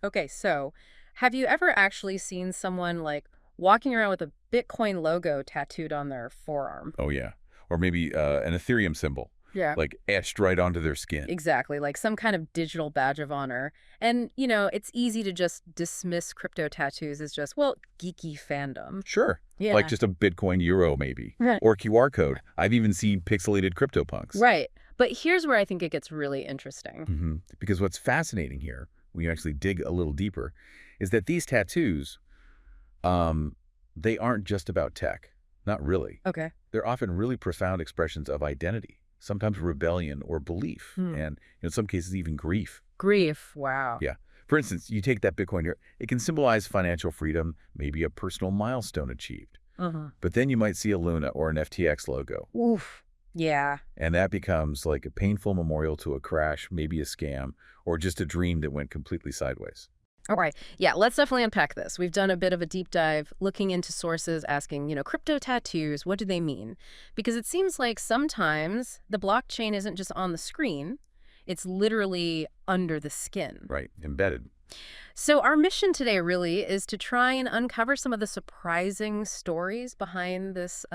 Okay, so have you ever actually seen someone like walking around with a Bitcoin logo tattooed on their forearm? Oh, yeah. Or maybe an Ethereum symbol, Yeah. like etched right onto their skin. Exactly, like some kind of digital badge of honor. And, it's easy to just dismiss crypto tattoos as just, well, geeky fandom. Sure. Like Yeah. just a Bitcoin euro, maybe. Right. Or QR code. I've even seen pixelated CryptoPunks. Right. But here's where I think it gets really interesting. Because what's fascinating here, when you actually dig a little deeper, is that these tattoos, um, they aren't just about tech. Not really. Okay. They're often really profound expressions of identity, sometimes rebellion or belief, Hmm. and in some cases even grief. Grief. Wow. Yeah. For instance, you take that Bitcoin here, it can symbolize financial freedom, maybe a personal milestone achieved. Uh-huh. But then you might see a Luna or an FTX logo, Oof. Yeah. and that becomes like a painful memorial to a crash, maybe a scam, or just a dream that went completely sideways. All right. Yeah, let's definitely unpack this. We've done a bit of a deep dive looking into sources, asking, crypto tattoos, what do they mean? Because it seems like sometimes the blockchain isn't just on the screen, it's literally under the skin. Right. Embedded. So our mission today really is to try and uncover some of the surprising stories behind this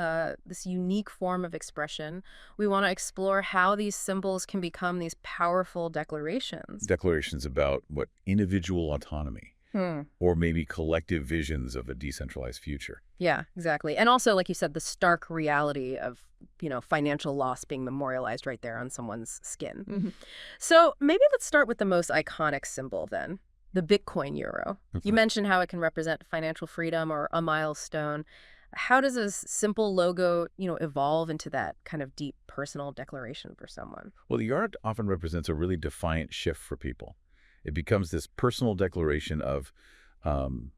unique form of expression. We want to explore how these symbols can become these powerful declarations. Declarations about what individual autonomy Hmm. or maybe collective visions of a decentralized future. Yeah, exactly. And also, like you said, the stark reality of, financial loss being memorialized right there on someone's skin. So maybe let's start with the most iconic symbol then, the Bitcoin euro. You mentioned how it can represent financial freedom or a milestone. How does a simple logo, evolve into that kind of deep personal declaration for someone? Well, the art often represents a really defiant shift for people. It becomes this personal declaration of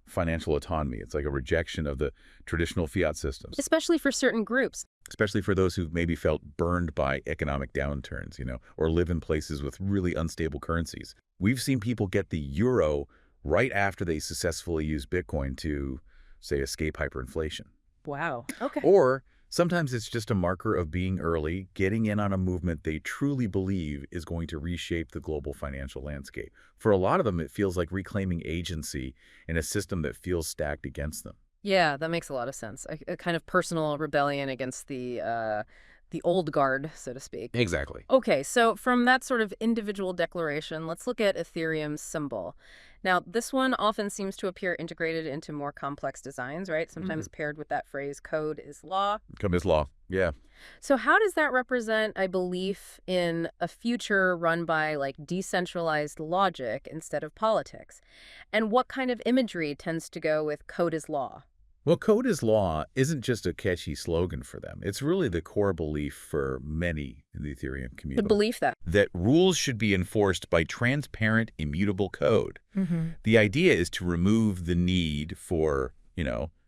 financial autonomy. It's like a rejection of the traditional fiat systems, Especially for certain groups. especially for those who've maybe felt burned by economic downturns, or live in places with really unstable currencies. We've seen people get the euro right after they successfully use Bitcoin to, say, escape hyperinflation. Wow. Okay. Or sometimes it's just a marker of being early, getting in on a movement they truly believe is going to reshape the global financial landscape. For a lot of them, it feels like reclaiming agency in a system that feels stacked against them. Yeah, that makes a lot of sense. A kind of personal rebellion against the old guard, so to speak. Exactly. Okay, so from that sort of individual declaration, let's look at Ethereum's symbol. Now, this one often seems to appear integrated into more complex designs, right? Sometimes paired with that phrase, code is law. Come as law. Yeah. So how does that represent a belief in a future run by like decentralized logic instead of politics? And what kind of imagery tends to go with code is law? Well, code is law isn't just a catchy slogan for them. It's really the core belief for many in the Ethereum The community belief that. that rules should be enforced by transparent, immutable code. Mm-hmm. The idea is to remove the need for,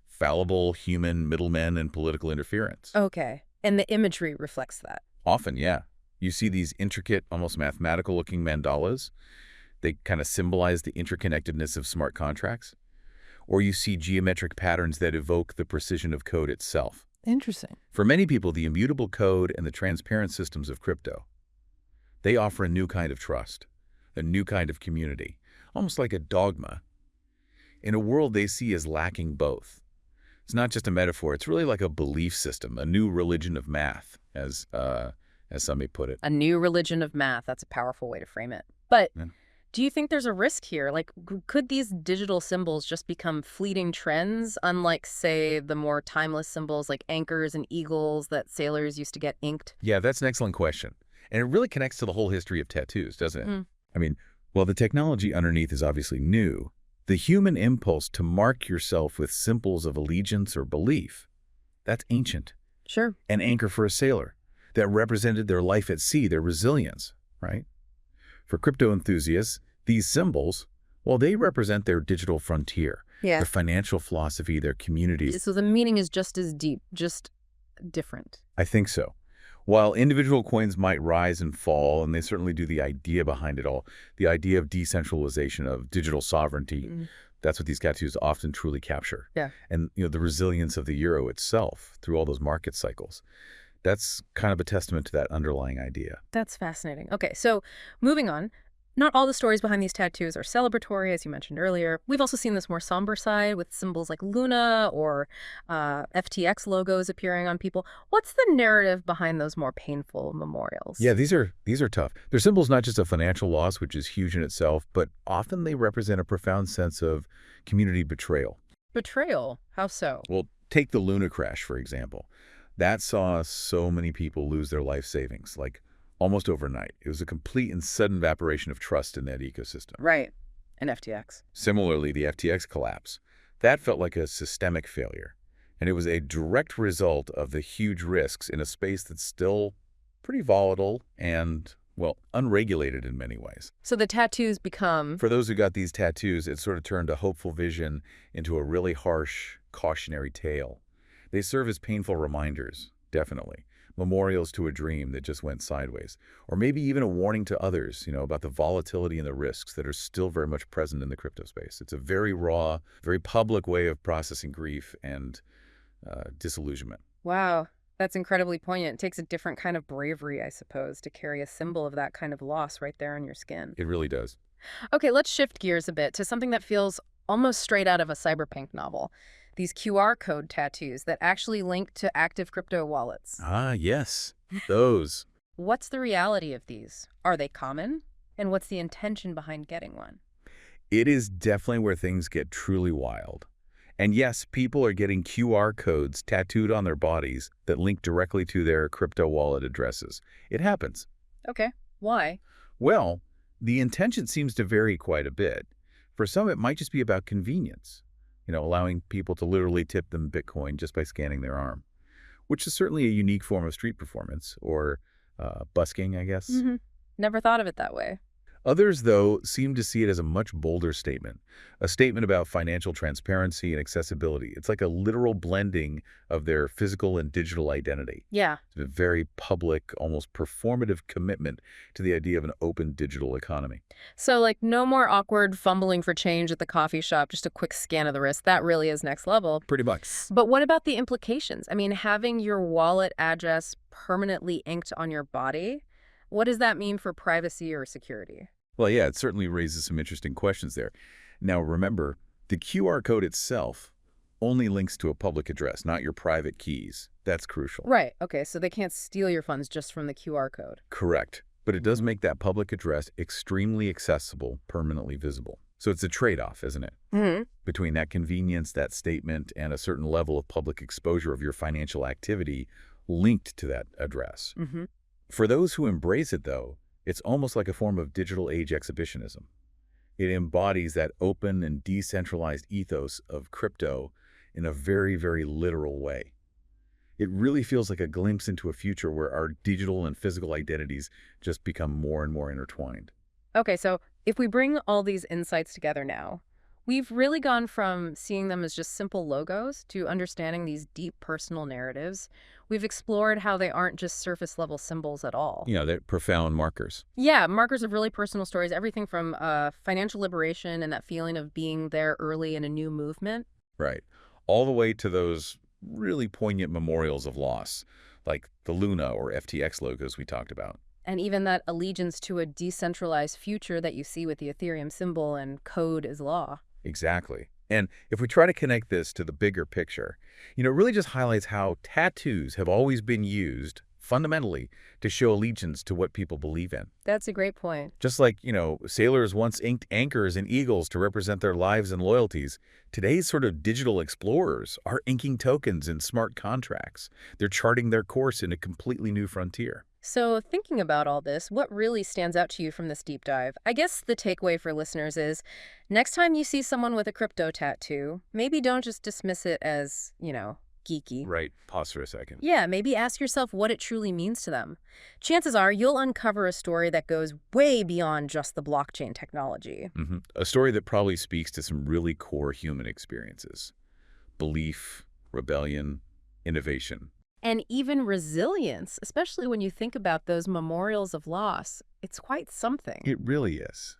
fallible human middlemen and political interference. Okay. And the imagery reflects that. Often, yeah. You see these intricate, almost mathematical-looking mandalas. They kind of symbolize the interconnectedness of smart contracts. Or you see geometric patterns that evoke the precision of code itself. Interesting. For many people, the immutable code and the transparent systems of crypto, they offer a new kind of trust, a new kind of community, almost like a dogma, in a world they see as lacking both. It's not just a metaphor, it's really like a belief system, a new religion of math, as some may put it. A new religion of math. That's a powerful way to frame it. But Yeah. do you think there's a risk here? Like, could these digital symbols just become fleeting trends, unlike, say, the more timeless symbols like anchors and eagles that sailors used to get inked? Yeah, that's an excellent question. And it really connects to the whole history of tattoos, doesn't it? Mm. I mean, while the technology underneath is obviously new, the human impulse to mark yourself with symbols of allegiance or belief, that's ancient. Sure. An anchor for a sailor that represented their life at sea, their resilience, right? For crypto enthusiasts, these symbols, well, they represent their digital frontier, Yeah. their financial philosophy, their community. So the meaning is just as deep, just different. I think so. While individual coins might rise and fall, and they certainly do, the idea behind it all, the idea of decentralization, of digital sovereignty, that's what these tattoos often truly capture. Yeah. And the resilience of the euro itself through all those market cycles. That's kind of a testament to that underlying idea. That's fascinating. Okay, so moving on. Not all the stories behind these tattoos are celebratory, as you mentioned earlier. We've also seen this more somber side with symbols like Luna or FTX logos appearing on people. What's the narrative behind those more painful memorials? Yeah, these are tough. They're symbols not just of financial loss, which is huge in itself, but often they represent a profound sense of community betrayal. Betrayal? How so? Well, take the Luna crash, for example. That saw so many people lose their life savings, like almost overnight. It was a complete and sudden evaporation of trust in that ecosystem. Right. And FTX. Similarly, the FTX collapse. That felt like a systemic failure, and it was a direct result of the huge risks in a space that's still pretty volatile and, well, unregulated in many ways. So the tattoos become... For those who got these tattoos, it sort of turned a hopeful vision into a really harsh, cautionary tale. They serve as painful reminders, definitely. Memorials to a dream that just went sideways. Or maybe even a warning to others, about the volatility and the risks that are still very much present in the crypto space. It's a very raw, very public way of processing grief and disillusionment. Wow. That's incredibly poignant. It takes a different kind of bravery, I suppose, to carry a symbol of that kind of loss right there on your skin. It really does. Okay, let's shift gears a bit to something that feels almost straight out of a cyberpunk novel. These QR code tattoos that actually link to active crypto wallets. Ah, yes. Those. What's the reality of these? Are they common? And what's the intention behind getting one? It is definitely where things get truly wild. And yes, people are getting QR codes tattooed on their bodies that link directly to their crypto wallet addresses. It happens. Okay. Why? Well, the intention seems to vary quite a bit. For some, it might just be about convenience, allowing people to literally tip them Bitcoin just by scanning their arm, which is certainly a unique form of street performance, or busking, I guess. Never thought of it that way. Others, though, seem to see it as a much bolder statement, a statement about financial transparency and accessibility. It's like a literal blending of their physical and digital identity. Yeah. It's a very public, almost performative commitment to the idea of an open digital economy. So, like, no more awkward fumbling for change at the coffee shop, just a quick scan of the wrist. That really is next level. Pretty much. But what about the implications? I mean, having your wallet address permanently inked on your body, what does that mean for privacy or security? Well, yeah, it certainly raises some interesting questions there. Now, remember, the QR code itself only links to a public address, not your private keys. That's crucial. Right. Okay, so they can't steal your funds just from the QR code. Correct. But it does make that public address extremely accessible, permanently visible. So it's a trade-off, isn't it? Between that convenience, that statement, and a certain level of public exposure of your financial activity linked to that address. For those who embrace it, though, it's almost like a form of digital age exhibitionism. It embodies that open and decentralized ethos of crypto in a very, very literal way. It really feels like a glimpse into a future where our digital and physical identities just become more and more intertwined. Okay, so if we bring all these insights together now, we've really gone from seeing them as just simple logos to understanding these deep personal narratives. We've explored how they aren't just surface-level symbols at all. They're profound markers. Yeah, markers of really personal stories, everything from financial liberation and that feeling of being there early in a new movement. Right. All the way to those really poignant memorials of loss, like the Luna or FTX logos we talked about. And even that allegiance to a decentralized future that you see with the Ethereum symbol and code is law. Exactly. And if we try to connect this to the bigger picture, it really just highlights how tattoos have always been used, fundamentally, to show allegiance to what people believe in. That's a great point. Just like, sailors once inked anchors and eagles to represent their lives and loyalties, today's sort of digital explorers are inking tokens in smart contracts. They're charting their course in a completely new frontier. So thinking about all this, what really stands out to you from this deep dive? I guess the takeaway for listeners is, next time you see someone with a crypto tattoo, maybe don't just dismiss it as, geeky. Right. Pause for a second. Yeah, maybe ask yourself what it truly means to them. Chances are you'll uncover a story that goes way beyond just the blockchain technology. A story that probably speaks to some really core human experiences. Belief, rebellion, innovation. And even resilience, especially when you think about those memorials of loss. It's quite something. It really is.